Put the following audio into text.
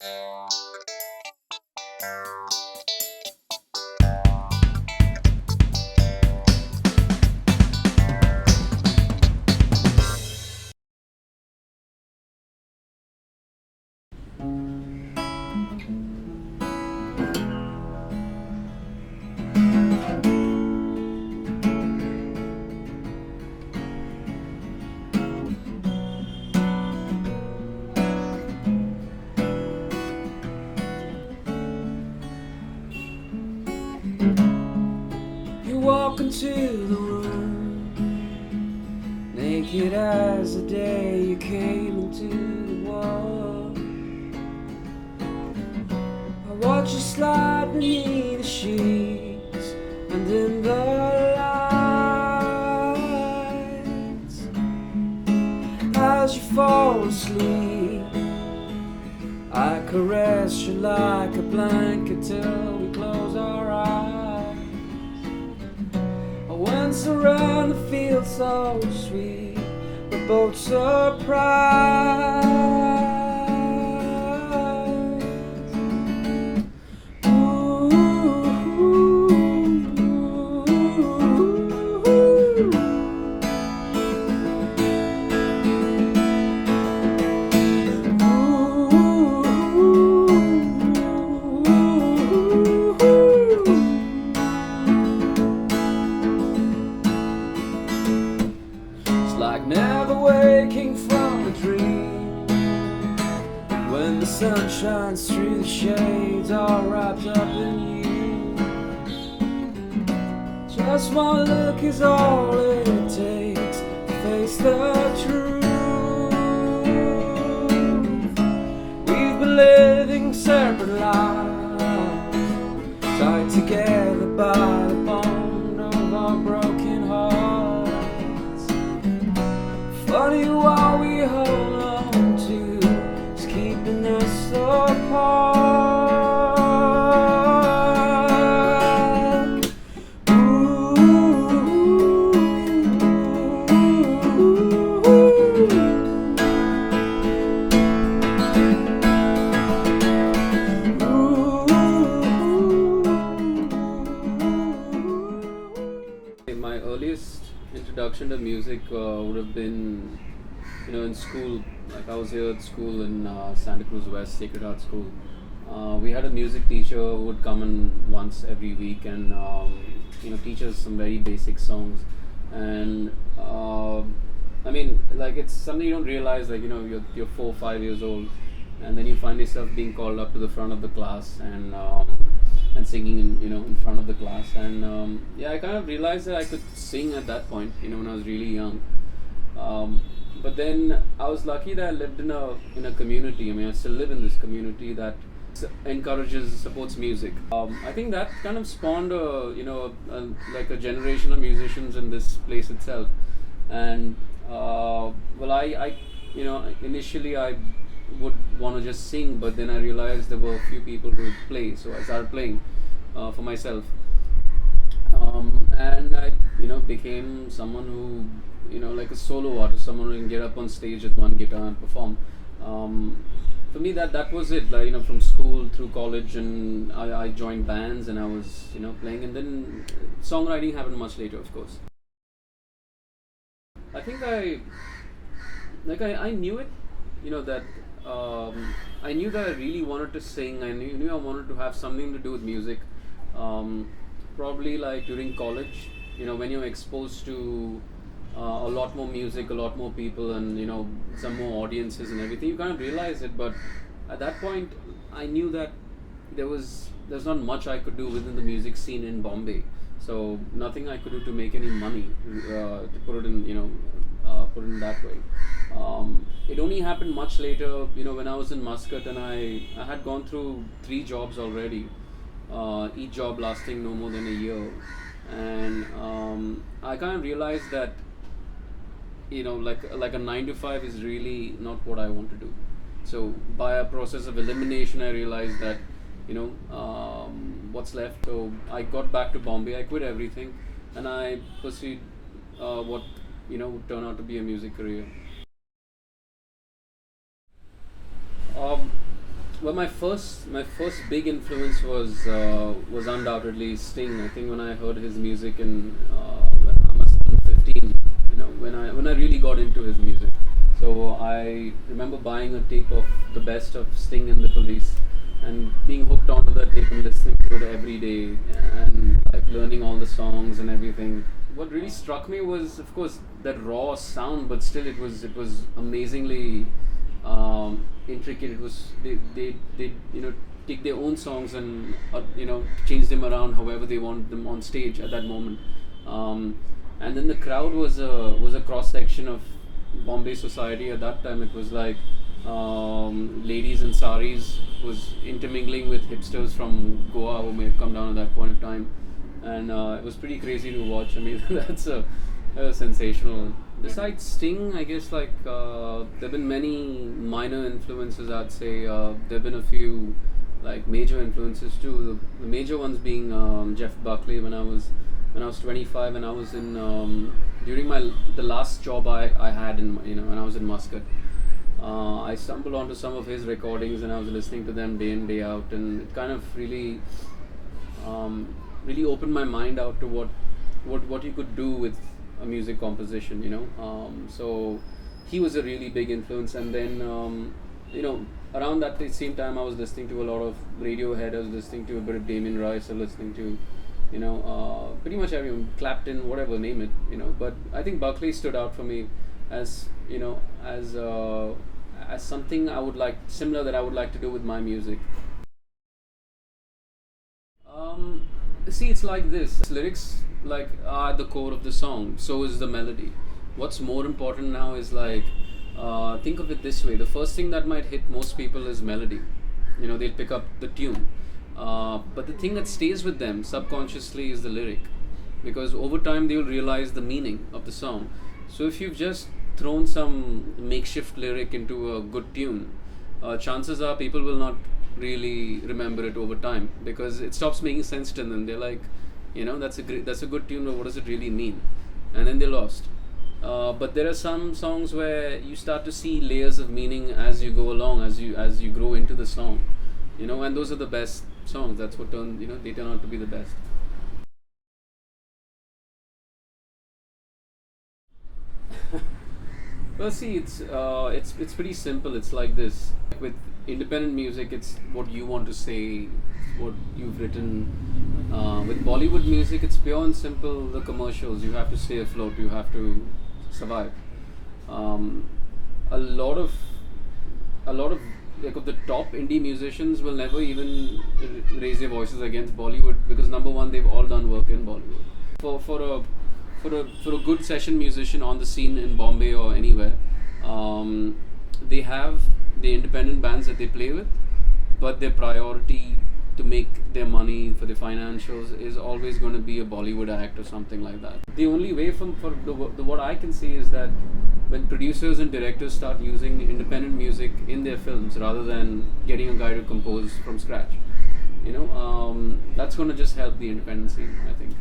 You walk into the room, naked as the day you came into the world. I watch you slide beneath the sheets and in the lights. As you fall asleep, I caress you like a blanket till we close our eyes. When surrounded feels so sweet, we're both surprised. Like never waking from a dream, when the sun shines through the shades, all wrapped up in you. Just one look is all it takes to face the truth. We've been living separate lives, tied together by the bond of our broken hearts. Funny what we hold on to is keeping us apart. My earliest introduction to music would have been, in school. Like I was here at school in Santa Cruz West, Sacred Heart School. We had a music teacher who would come in once every week and teach us some very basic songs. And it's something you don't realize. Like you're 4 or 5 years old, and then you find yourself being called up to the front of the class and singing in front of the class. And I kind of realized that I could sing at that point, when I was really young. But then I was lucky that I lived in a community. I still live in this community that encourages, supports music. I think that kind of spawned like a generation of musicians in this place itself. And initially I would want to just sing, but then I realized there were a few people who would play, so I started playing for myself. And I became someone who, like a solo artist, someone who can get up on stage with one guitar and perform. For me, that was it. Like, from school through college, and I joined bands and I was playing, and then songwriting happened much later, of course. I think I knew it, that I knew that I really wanted to sing. I knew I wanted to have something to do with music. Probably like during college, when you're exposed to a lot more music, a lot more people, and some more audiences and everything, you kind of realize it. But at that point, I knew that there's not much I could do within the music scene in Bombay. So nothing I could do to make any money, to put it in that way. It only happened much later, when I was in Muscat, and I had gone through 3 jobs already, each job lasting no more than a year. And I kind of realized that like a 9 to 5 is really not what I want to do. So by a process of elimination, I realized that what's left. So I got back to Bombay. I quit everything, and I pursued what would turn out to be a music career. Well, my first big influence was undoubtedly Sting. I think when I heard his music when I must have been 15, when I really got into his music. So I remember buying a tape of the best of Sting and the Police, and being hooked onto that tape and listening to it every day, and like learning all the songs and everything. What really struck me was, of course, that raw sound, but still it was amazingly intricate. It was they take their own songs and change them around however they want them on stage at that moment. And then the crowd was a cross section of Bombay society at that time. It was like ladies in saris was intermingling with hipsters from Goa who may have come down at that point of time, and it was pretty crazy to watch. I mean, that was sensational. Besides Sting, I guess there've been many minor influences. I'd say there've been a few like major influences too. The major ones being Jeff Buckley. When I was 25, and I was in during the last job I had when I was in Muscat. I stumbled onto some of his recordings, and I was listening to them day in day out, and it kind of really opened my mind out to what you could do with a music composition. So he was a really big influence. And then around that same time, I was listening to a lot of Radiohead. I was listening to a bit of Damien Rice. I was listening to pretty much everyone, Clapton, whatever, name it. But I think Buckley stood out for me as as something similar that I would like to do with my music. See, it's like this. Lyrics are at the core of the song. So is the melody. What's more important now is think of it this way. The first thing that might hit most people is melody. They'll pick up the tune. But the thing that stays with them subconsciously is the lyric, because over time they will realize the meaning of the song. So if you've just thrown some makeshift lyric into a good tune, chances are people will not really remember it over time, because it stops making sense to them. They're like, that's a good tune, but what does it really mean? And then they're lost. But there are some songs where you start to see layers of meaning as you go along, as you grow into the song. And those are the best songs. That's what they turn out to be the best. Well, see, it's pretty simple. It's like this. With independent music, it's what you want to say, what you've written. With Bollywood music, it's pure and simple. The commercials. You have to stay afloat. You have to survive. A lot of of the top indie musicians will never even raise their voices against Bollywood, because number one, they've all done work in Bollywood. For a good session musician on the scene in Bombay or anywhere, they have the independent bands that they play with, but their priority to make their money for the financials is always going to be a Bollywood act or something like that. The only way what I can see is that when producers and directors start using independent music in their films rather than getting a guy to compose from scratch, that's going to just help the independent scene, I think.